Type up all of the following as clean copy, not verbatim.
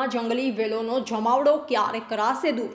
વિસ્તારમાં જંગલી વેલોનો જમાવડો ક્યારે કરાશે દૂર?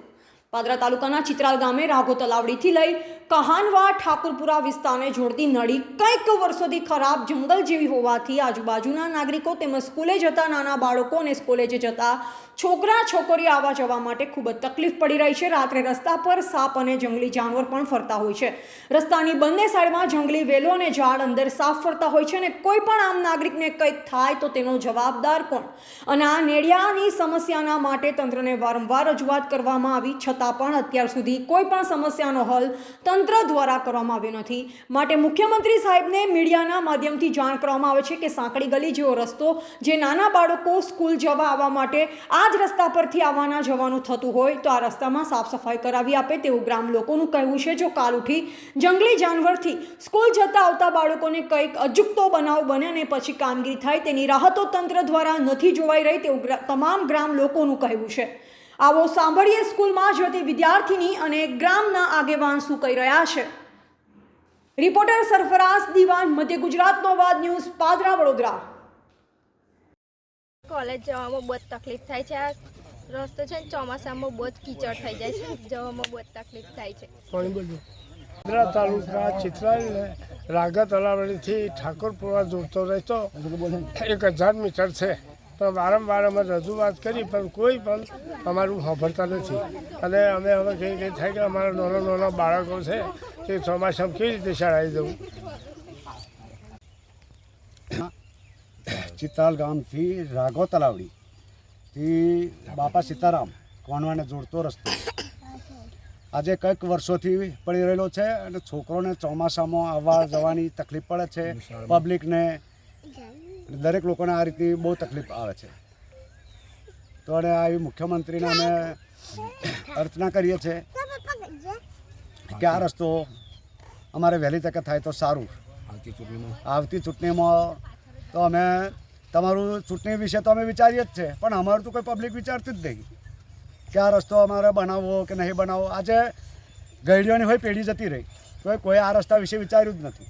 પાદરા તાલુકાના ચિત્રાલ ગામે રાઘો તલાવડીથી લઈ કહાનવા ઠાકુરપુરા વિસ્તારને જોડતી નળી કંઈક વર્ષોથી ખરાબ જંગલ જેવી હોવાથી આજુબાજુના નાગરિકો તેમજ સ્કૂલે જતા નાના બાળકો અને કોલેજે જતા છોકરા છોકરીઓ આવવા જવા માટે ખૂબ જ તકલીફ પડી રહી છે। રાત્રે રસ્તા પર સાપ અને જંગલી જાનવર પણ ફરતા હોય છે। રસ્તાની બંને સાઈડમાં જંગલી વેલો અને ઝાડ અંદર સાપ ફરતા હોય છે અને કોઈ પણ આમ નાગરિકને કંઈક થાય તો તેનો જવાબદાર કોણ? અને આ નેડિયાની સમસ્યાના માટે તંત્રને વારંવાર રજૂઆત કરવામાં આવી છતાં પણ અત્યાર સુધી કોઈ પણ સમસ્યાનો હલ તંત્ર દ્વારા કરવામાં આવ્યો નથી। માટે મુખ્યમંત્રી સાહેબને મીડિયાના માધ્યમથી જાણ કરવામાં આવે છે કે સાંકડી ગલી જેવો રસ્તો જે નાના બાળકો સ્કૂલ જવા આવવા માટે આ જ રસ્તા પરથી આવવાના જવાનું થતું હોય તો આ રસ્તામાં સાફ સફાઈ કરાવી આપે તેવું ગ્રામ લોકોનું કહેવું છે। જો કાલ ઉઠી જંગલી જાનવરથી સ્કૂલ જતા આવતા બાળકોને કંઈક અજુગતો બનાવ બને અને પછી કામગીરી થાય તેની રાહતો તંત્ર દ્વારા નથી જોવાઈ રહી તેવું તમામ ગ્રામ લોકોનું કહેવું છે। આવો સાંભળીએ સ્કૂલમાં જતી વિદ્યાર્થીની અને ગ્રામના આગેવાન શું કહી રહ્યા છે। રિપોર્ટર સરફરાઝ દીવાન, મધ્ય ગુજરાતનો અવાજ ન્યૂઝ, પાદરા, વડોદરા। કોલેજ જવામાં બહુ તકલીફ થાય છે। આ રસ્તો છે ને ચોમાસામાં બહુ જ કીચડ થઈ જાય છે, જવામાં બહુ તકલીફ થાય છે। પાદરા તાલુકા ચિત્રાલ રાઘો તલાવડીથી ઠાકોરપુરા જોડતો રહેતો 1000 મીટર છે, પણ વારંવાર અમે રજૂઆત કરી પણ કોઈ પણ અમારું સાંભળતા નથી। અને અમે હવે કંઈ થાય કે અમારા નાના બાળકો છે કે ચોમાસામાં કેવી રીતે શાળાએ જવું? ચિત્રાલ ગામથી રાઘો તલાવડીથી બાપા સીતારામ કોનવાને જોડતો રસ્તો આજે કંઈક વર્ષોથી પડી રહેલો છે અને છોકરોને ચોમાસામાં આવવા જવાની તકલીફ પડે છે, પબ્લિકને દરેક લોકોને આ રીતની બહુ તકલીફ આવે છે। તો અને આવી મુખ્યમંત્રીને અમે અર્ચના કરીએ છીએ કે આ રસ્તો અમારે વહેલી તકે થાય તો સારું। આવતી ચૂંટણીમાં તો અમે તમારું ચૂંટણી વિશે તો અમે વિચારીએ જ છે, પણ અમારું તો કોઈ પબ્લિક વિચારતું જ નહીં કે આ રસ્તો અમારે બનાવવો કે નહીં બનાવવો। આજે ગઈડીઓની હોય પેઢી જતી રહી તો કોઈ આ રસ્તા વિશે વિચાર્યું જ નથી।